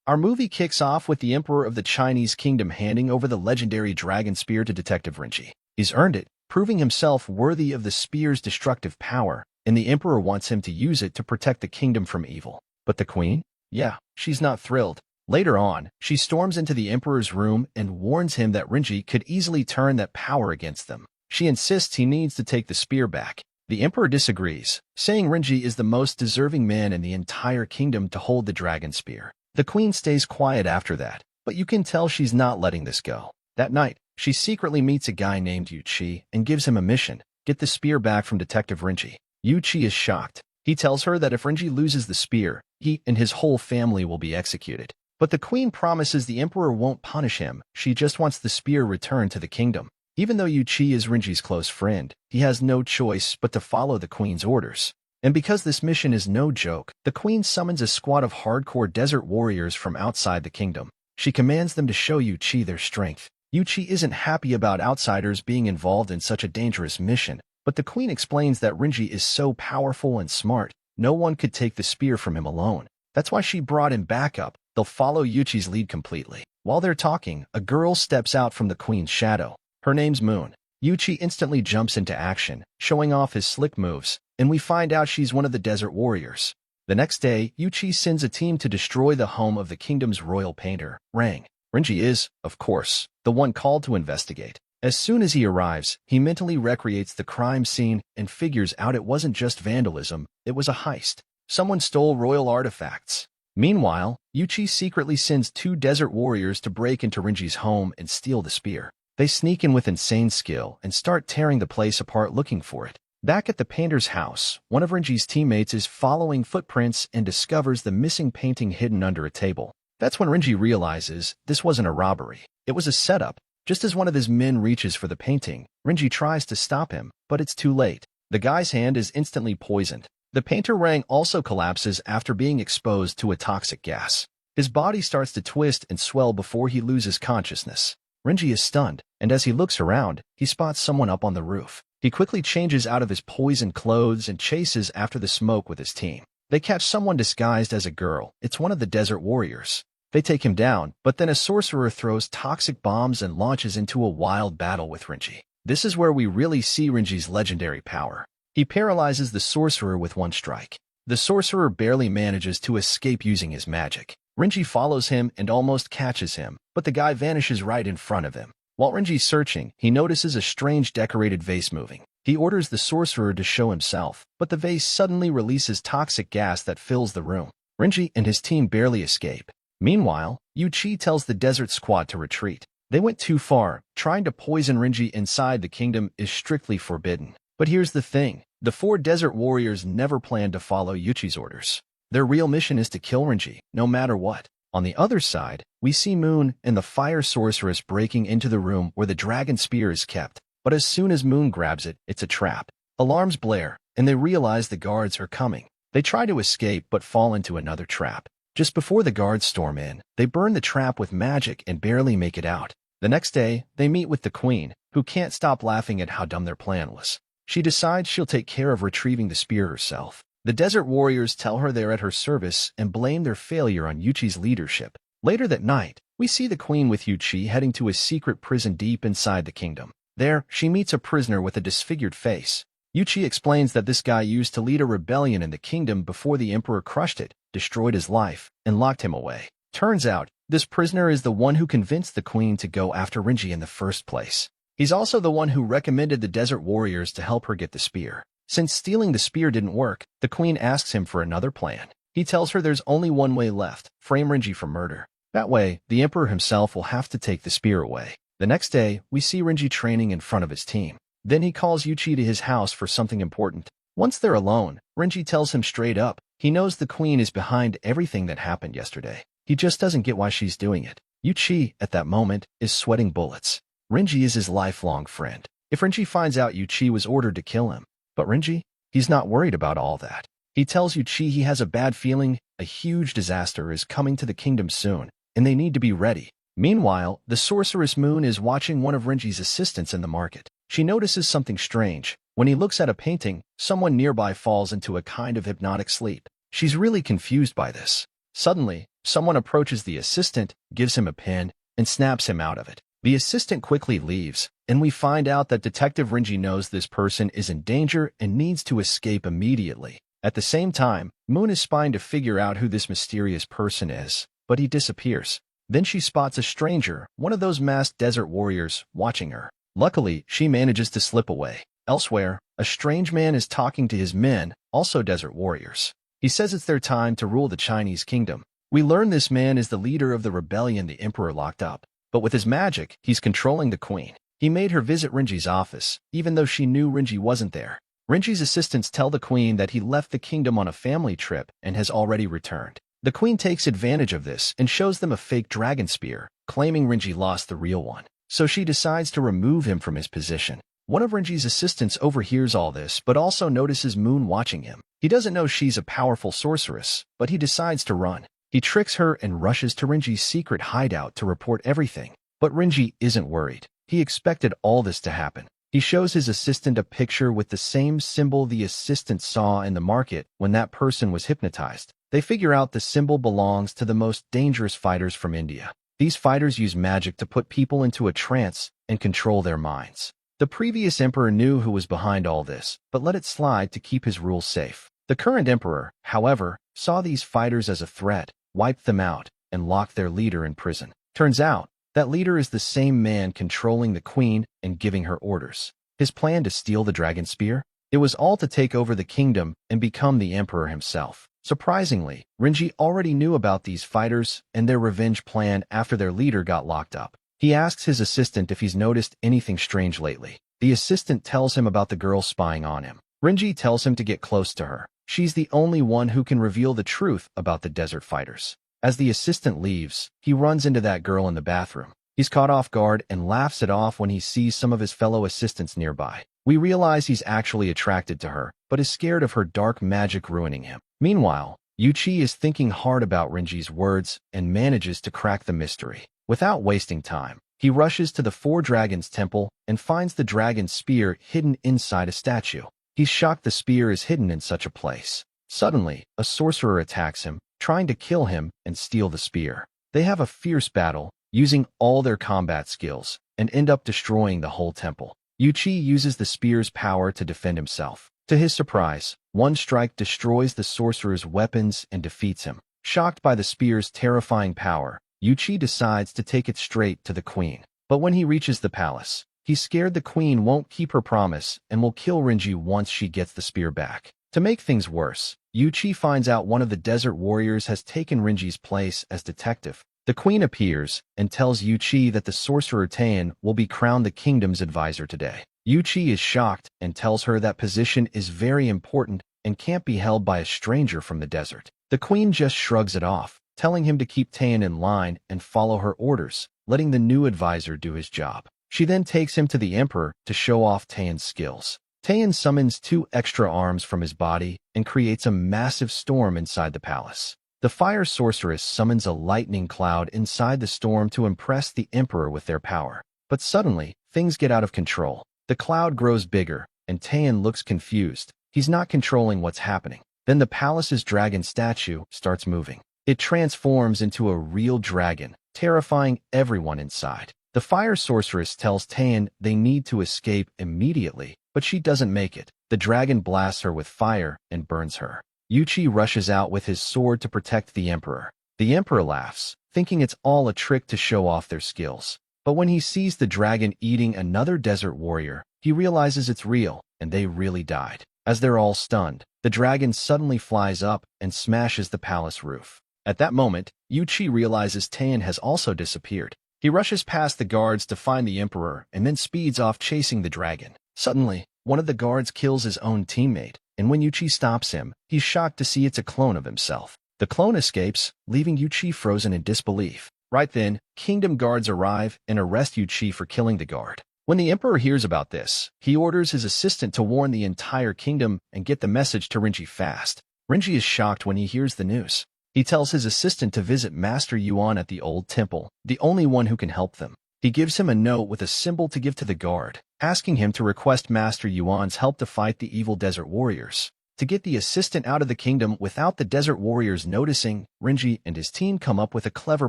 Our movie kicks off with the Emperor of the Chinese Kingdom handing over the legendary dragon spear to Detective Renji. He's earned it, proving himself worthy of the spear's destructive power, and the Emperor wants him to use it to protect the kingdom from evil. But the Queen? Yeah, she's not thrilled. Later on, she storms into the Emperor's room and warns him that Renji could easily turn that power against them. She insists he needs to take the spear back. The Emperor disagrees, saying Renji is the most deserving man in the entire kingdom to hold the dragon spear. The Queen stays quiet after that, but you can tell she's not letting this go. That night, she secretly meets a guy named Yu Qi and gives him a mission: get the spear back from Detective Renji. Yu Qi is shocked. He tells her that if Renji loses the spear, he and his whole family will be executed. But the Queen promises the Emperor won't punish him, she just wants the spear returned to the kingdom. Even though Yu Qi is Renji's close friend, he has no choice but to follow the Queen's orders. And because this mission is no joke, the Queen summons a squad of hardcore desert warriors from outside the kingdom. She commands them to show Yu Qi their strength. Yu Qi isn't happy about outsiders being involved in such a dangerous mission, but the Queen explains that Renji is so powerful and smart, no one could take the spear from him alone. That's why she brought him back up. They'll follow Yu Qi's lead completely. While they're talking, a girl steps out from the Queen's shadow. Her name's Moon. Yu Qi instantly jumps into action, showing off his slick moves, and we find out she's one of the desert warriors. The next day, Yu Qi sends a team to destroy the home of the kingdom's royal painter, Rang. Renji is, of course, the one called to investigate. As soon as he arrives, he mentally recreates the crime scene and figures out it wasn't just vandalism, it was a heist. Someone stole royal artifacts. Meanwhile, Yu Qi secretly sends 2 desert warriors to break into Renji's home and steal the spear. They sneak in with insane skill and start tearing the place apart looking for it. Back at the painter's house, one of Renji's teammates is following footprints and discovers the missing painting hidden under a table. That's when Renji realizes this wasn't a robbery. It was a setup. Just as one of his men reaches for the painting, Renji tries to stop him, but it's too late. The guy's hand is instantly poisoned. The painter Rang also collapses after being exposed to a toxic gas. His body starts to twist and swell before he loses consciousness. Renji is stunned, and as he looks around, he spots someone up on the roof. He quickly changes out of his poisoned clothes and chases after the smoke with his team. They catch someone disguised as a girl. It's one of the desert warriors. They take him down, but then a sorcerer throws toxic bombs and launches into a wild battle with Renji. This is where we really see Renji's legendary power. He paralyzes the sorcerer with one strike. The sorcerer barely manages to escape using his magic. Renji follows him and almost catches him, but the guy vanishes right in front of him. While Renji's searching, he notices a strange decorated vase moving. He orders the sorcerer to show himself, but the vase suddenly releases toxic gas that fills the room. Renji and his team barely escape. Meanwhile, Yu Qi tells the desert squad to retreat. They went too far. Trying to poison Renji inside the kingdom is strictly forbidden. But here's the thing. The 4 desert warriors never planned to follow Yu Qi's orders. Their real mission is to kill Renji, no matter what. On the other side, we see Moon and the fire sorceress breaking into the room where the dragon spear is kept. But as soon as Moon grabs it, it's a trap. Alarms blare, and they realize the guards are coming. They try to escape but fall into another trap. Just before the guards storm in, they burn the trap with magic and barely make it out. The next day, they meet with the Queen, who can't stop laughing at how dumb their plan was. She decides she'll take care of retrieving the spear herself. The desert warriors tell her they're at her service and blame their failure on Yu Qi's leadership. Later that night, we see the Queen with Yu Qi heading to a secret prison deep inside the kingdom. There, she meets a prisoner with a disfigured face. Yu Qi explains that this guy used to lead a rebellion in the kingdom before the emperor crushed it, destroyed his life, and locked him away. Turns out, this prisoner is the one who convinced the Queen to go after Renji in the first place. He's also the one who recommended the desert warriors to help her get the spear. Since stealing the spear didn't work, the Queen asks him for another plan. He tells her there's only one way left: frame Renji for murder. That way, the emperor himself will have to take the spear away. The next day, we see Renji training in front of his team. Then he calls Yu Qi to his house for something important. Once they're alone, Renji tells him straight up, he knows the Queen is behind everything that happened yesterday. He just doesn't get why she's doing it. Yu Qi, at that moment, is sweating bullets. Renji is his lifelong friend. If Renji finds out Yu Qi was ordered to kill him, but Renji, he's not worried about all that. He tells Yu Qi he has a bad feeling a huge disaster is coming to the kingdom soon, and they need to be ready. Meanwhile, the sorceress Moon is watching one of Renji's assistants in the market. She notices something strange. When he looks at a painting, someone nearby falls into a kind of hypnotic sleep. She's really confused by this. Suddenly, someone approaches the assistant, gives him a pen, and snaps him out of it. The assistant quickly leaves, and we find out that Detective Renji knows this person is in danger and needs to escape immediately. At the same time, Moon is spying to figure out who this mysterious person is, but he disappears. Then she spots a stranger, one of those masked desert warriors, watching her. Luckily, she manages to slip away. Elsewhere, a strange man is talking to his men, also desert warriors. He says it's their time to rule the Chinese kingdom. We learn this man is the leader of the rebellion the emperor locked up. But with his magic, he's controlling the queen. He made her visit Renji's office, even though she knew Renji wasn't there. Renji's assistants tell the queen that he left the kingdom on a family trip and has already returned. The queen takes advantage of this and shows them a fake dragon spear, claiming Renji lost the real one. So she decides to remove him from his position. One of Renji's assistants overhears all this but also notices Moon watching him. He doesn't know she's a powerful sorceress, but he decides to run. He tricks her and rushes to Renji's secret hideout to report everything. But Renji isn't worried. He expected all this to happen. He shows his assistant a picture with the same symbol the assistant saw in the market when that person was hypnotized. They figure out the symbol belongs to the most dangerous fighters from India. These fighters use magic to put people into a trance and control their minds. The previous emperor knew who was behind all this, but let it slide to keep his rule safe. The current emperor, however, saw these fighters as a threat, wiped them out, and locked their leader in prison. Turns out, that leader is the same man controlling the queen and giving her orders. His plan to steal the dragon spear? It was all to take over the kingdom and become the emperor himself. Surprisingly, Renji already knew about these fighters and their revenge plan after their leader got locked up. He asks his assistant if he's noticed anything strange lately. The assistant tells him about the girl spying on him. Renji tells him to get close to her. She's the only one who can reveal the truth about the desert fighters. As the assistant leaves, he runs into that girl in the bathroom. He's caught off guard and laughs it off when he sees some of his fellow assistants nearby. We realize he's actually attracted to her, but is scared of her dark magic ruining him. Meanwhile, Yuchi is thinking hard about Renji's words and manages to crack the mystery. Without wasting time, he rushes to the Four Dragons Temple and finds the dragon spear hidden inside a statue. He's shocked the spear is hidden in such a place. Suddenly, a sorcerer attacks him, trying to kill him and steal the spear. They have a fierce battle, using all their combat skills, and end up destroying the whole temple. Yuchi uses the spear's power to defend himself. To his surprise, one strike destroys the sorcerer's weapons and defeats him. Shocked by the spear's terrifying power, Yuchi decides to take it straight to the queen. But when he reaches the palace, he's scared the queen won't keep her promise and will kill Renji once she gets the spear back. To make things worse, Yuchi finds out one of the desert warriors has taken Renji's place as detective. The queen appears and tells Yuchi that the sorcerer Taiyan will be crowned the kingdom's advisor today. Yuchi is shocked and tells her that position is very important and can't be held by a stranger from the desert. The queen just shrugs it off, telling him to keep Taiyan in line and follow her orders, letting the new advisor do his job. She then takes him to the emperor to show off Taiyan's skills. Taiyan summons 2 extra arms from his body and creates a massive storm inside the palace. The fire sorceress summons a lightning cloud inside the storm to impress the emperor with their power. But suddenly, things get out of control. The cloud grows bigger, and Taiyan looks confused. He's not controlling what's happening. Then the palace's dragon statue starts moving. It transforms into a real dragon, terrifying everyone inside. The fire sorceress tells Taiyan they need to escape immediately, but she doesn't make it. The dragon blasts her with fire and burns her. Yuchi rushes out with his sword to protect the emperor. The emperor laughs, thinking it's all a trick to show off their skills. But when he sees the dragon eating another desert warrior, he realizes it's real, and they really died. As they're all stunned, the dragon suddenly flies up and smashes the palace roof. At that moment, Yuchi realizes Taiyan has also disappeared. He rushes past the guards to find the emperor and then speeds off chasing the dragon. Suddenly, one of the guards kills his own teammate, and when Yuchi stops him, he's shocked to see it's a clone of himself. The clone escapes, leaving Yuchi frozen in disbelief. Right then, kingdom guards arrive and arrest Yuchi for killing the guard. When the emperor hears about this, he orders his assistant to warn the entire kingdom and get the message to Renji fast. Renji is shocked when he hears the news. He tells his assistant to visit Master Yuan at the old temple, the only one who can help them. He gives him a note with a symbol to give to the guard, asking him to request Master Yuan's help to fight the evil desert warriors. To get the assistant out of the kingdom without the desert warriors noticing, Renji and his team come up with a clever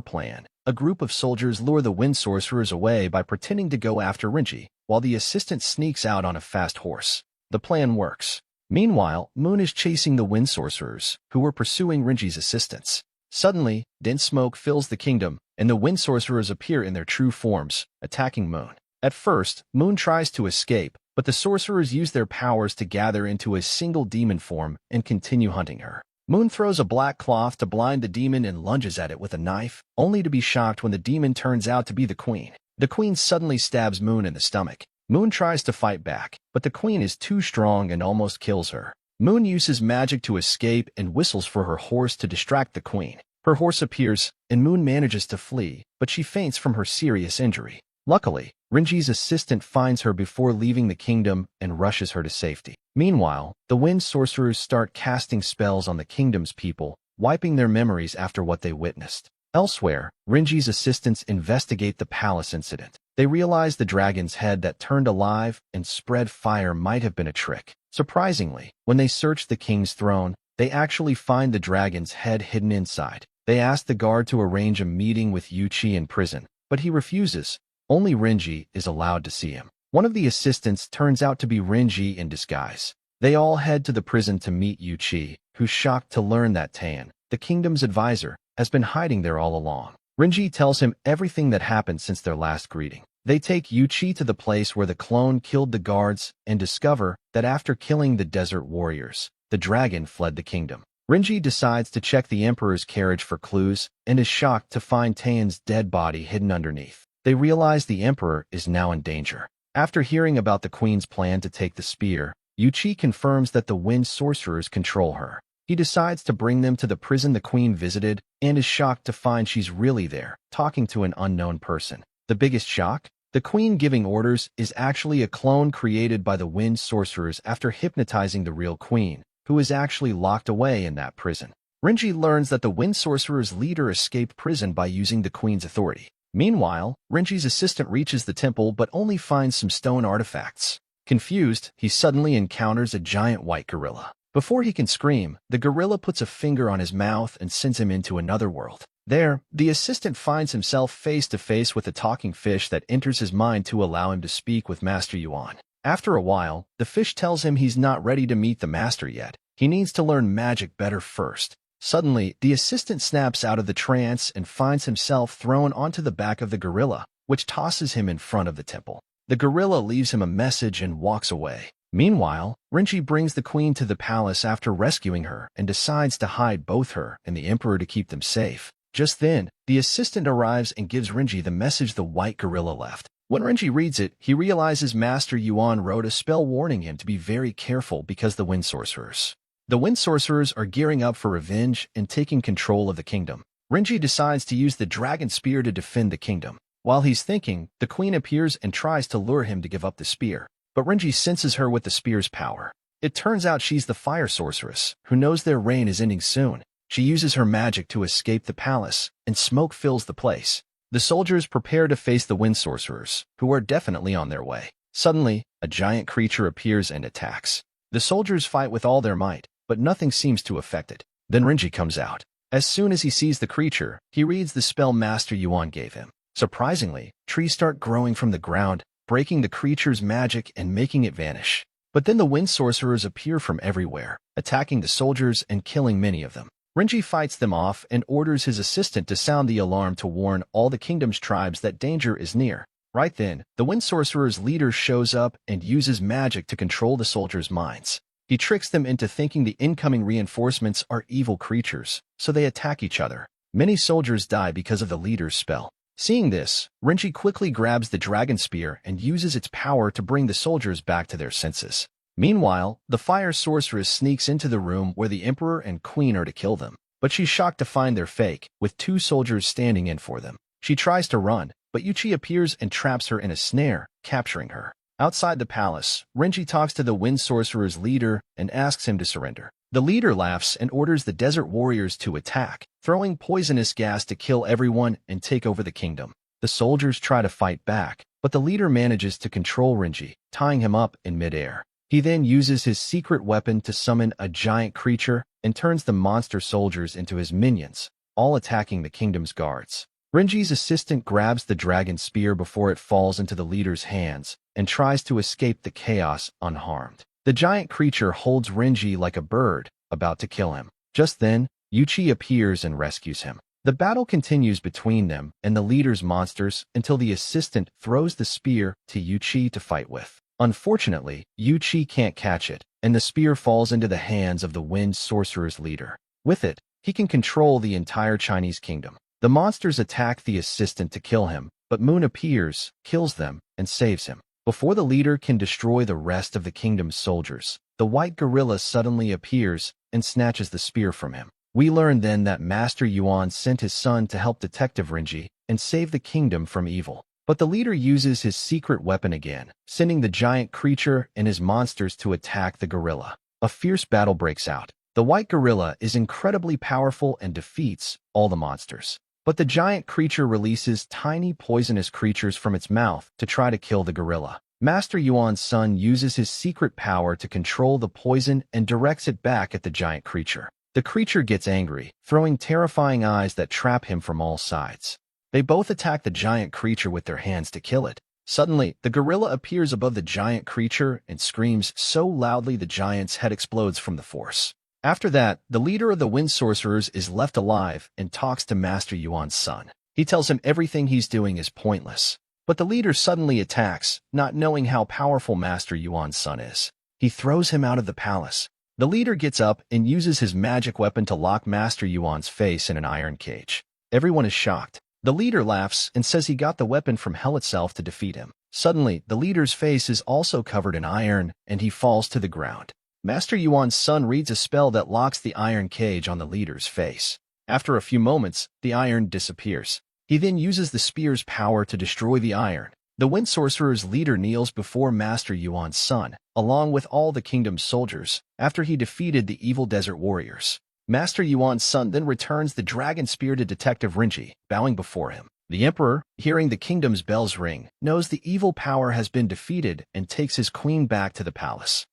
plan. A group of soldiers lure the wind sorcerers away by pretending to go after Renji, while the assistant sneaks out on a fast horse. The plan works. Meanwhile, Moon is chasing the wind sorcerers, who were pursuing Renji's assistants. Suddenly, dense smoke fills the kingdom, and the wind sorcerers appear in their true forms, attacking Moon. At first, Moon tries to escape, but the sorcerers use their powers to gather into a single demon form and continue hunting her. Moon throws a black cloth to blind the demon and lunges at it with a knife, only to be shocked when the demon turns out to be the queen. The queen suddenly stabs Moon in the stomach. Moon tries to fight back, but the queen is too strong and almost kills her. Moon uses magic to escape and whistles for her horse to distract the queen. Her horse appears, and Moon manages to flee, but she faints from her serious injury. Luckily, Renji's assistant finds her before leaving the kingdom and rushes her to safety. Meanwhile, the wind sorcerers start casting spells on the kingdom's people, wiping their memories after what they witnessed. Elsewhere, Renji's assistants investigate the palace incident. They realize the dragon's head that turned alive and spread fire might have been a trick. Surprisingly, when they search the king's throne, they actually find the dragon's head hidden inside. They ask the guard to arrange a meeting with Yuchi in prison, but he refuses. Only Renji is allowed to see him. One of the assistants turns out to be Renji in disguise. They all head to the prison to meet Yuchi, who's shocked to learn that Tan, the kingdom's advisor, has been hiding there all along. Renji tells him everything that happened since their last greeting. They take Yuchi to the place where the clone killed the guards and discover that after killing the desert warriors, the dragon fled the kingdom. Renji decides to check the emperor's carriage for clues and is shocked to find Tan's dead body hidden underneath. They realize the emperor is now in danger. After hearing about the queen's plan to take the spear, Yuchi confirms that the wind sorcerers control her. He decides to bring them to the prison the queen visited and is shocked to find she's really there, talking to an unknown person. The biggest shock? The queen giving orders is actually a clone created by the wind sorcerers after hypnotizing the real queen, who is actually locked away in that prison. Renji learns that the wind sorcerers' leader escaped prison by using the queen's authority. Meanwhile, Renji's assistant reaches the temple but only finds some stone artifacts. Confused, he suddenly encounters a giant white gorilla. Before he can scream, the gorilla puts a finger on his mouth and sends him into another world. There, the assistant finds himself face to face with a talking fish that enters his mind to allow him to speak with Master Yuan. After a while, the fish tells him he's not ready to meet the master yet. He needs to learn magic better first. Suddenly, the assistant snaps out of the trance and finds himself thrown onto the back of the gorilla, which tosses him in front of the temple. The gorilla leaves him a message and walks away. Meanwhile, Renji brings the queen to the palace after rescuing her and decides to hide both her and the emperor to keep them safe. Just then, the assistant arrives and gives Renji the message the white gorilla left. When Renji reads it, he realizes Master Yuan wrote a spell warning him to be very careful because the wind sorcerers. The wind sorcerers are gearing up for revenge and taking control of the kingdom. Renji decides to use the dragon spear to defend the kingdom. While he's thinking, the queen appears and tries to lure him to give up the spear. But Renji senses her with the spear's power. It turns out she's the fire sorceress, who knows their reign is ending soon. She uses her magic to escape the palace, and smoke fills the place. The soldiers prepare to face the wind sorcerers, who are definitely on their way. Suddenly, a giant creature appears and attacks. The soldiers fight with all their might, but nothing seems to affect it. Then Renji comes out. As soon as he sees the creature, he reads the spell Master Yuan gave him. Surprisingly, trees start growing from the ground, breaking the creature's magic and making it vanish. But then the wind sorcerers appear from everywhere, attacking the soldiers and killing many of them. Renji fights them off and orders his assistant to sound the alarm to warn all the kingdom's tribes that danger is near. Right then, the wind sorcerer's leader shows up and uses magic to control the soldiers' minds. He tricks them into thinking the incoming reinforcements are evil creatures, so they attack each other. Many soldiers die because of the leader's spell. Seeing this, Renji quickly grabs the dragon spear and uses its power to bring the soldiers back to their senses. Meanwhile, the fire sorceress sneaks into the room where the emperor and queen are to kill them, but she's shocked to find they're fake, with two soldiers standing in for them. She tries to run, but Yuchi appears and traps her in a snare, capturing her. Outside the palace, Renji talks to the wind sorcerer's leader and asks him to surrender. The leader laughs and orders the desert warriors to attack, throwing poisonous gas to kill everyone and take over the kingdom. The soldiers try to fight back, but the leader manages to control Renji, tying him up in midair. He then uses his secret weapon to summon a giant creature and turns the monster soldiers into his minions, all attacking the kingdom's guards. Renji's assistant grabs the dragon spear before it falls into the leader's hands and tries to escape the chaos unharmed. The giant creature holds Renji like a bird, about to kill him. Just then, Yuchi appears and rescues him. The battle continues between them and the leader's monsters until the assistant throws the spear to Yuchi to fight with. Unfortunately, Yuchi can't catch it, and the spear falls into the hands of the Wind Sorcerer's leader. With it, he can control the entire Chinese kingdom. The monsters attack the assistant to kill him, but Moon appears, kills them, and saves him. Before the leader can destroy the rest of the kingdom's soldiers, the white gorilla suddenly appears and snatches the spear from him. We learn then that Master Yuan sent his son to help Detective Renji and save the kingdom from evil. But the leader uses his secret weapon again, sending the giant creature and his monsters to attack the gorilla. A fierce battle breaks out. The white gorilla is incredibly powerful and defeats all the monsters. But the giant creature releases tiny poisonous creatures from its mouth to try to kill the gorilla. Master Yuan's son uses his secret power to control the poison and directs it back at the giant creature. The creature gets angry, throwing terrifying eyes that trap him from all sides. They both attack the giant creature with their hands to kill it. Suddenly, the gorilla appears above the giant creature and screams so loudly the giant's head explodes from the force. After that, the leader of the Wind Sorcerers is left alive and talks to Master Yuan's son. He tells him everything he's doing is pointless. But the leader suddenly attacks, not knowing how powerful Master Yuan's son is. He throws him out of the palace. The leader gets up and uses his magic weapon to lock Master Yuan's face in an iron cage. Everyone is shocked. The leader laughs and says he got the weapon from hell itself to defeat him. Suddenly, the leader's face is also covered in iron, and he falls to the ground. Master Yuan's son reads a spell that locks the iron cage on the leader's face. After a few moments, the iron disappears. He then uses the spear's power to destroy the iron. The Wind Sorcerer's leader kneels before Master Yuan's son, along with all the kingdom's soldiers, after he defeated the evil desert warriors. Master Yuan's son then returns the dragon spear to Detective Renji, bowing before him. The emperor, hearing the kingdom's bells ring, knows the evil power has been defeated and takes his queen back to the palace.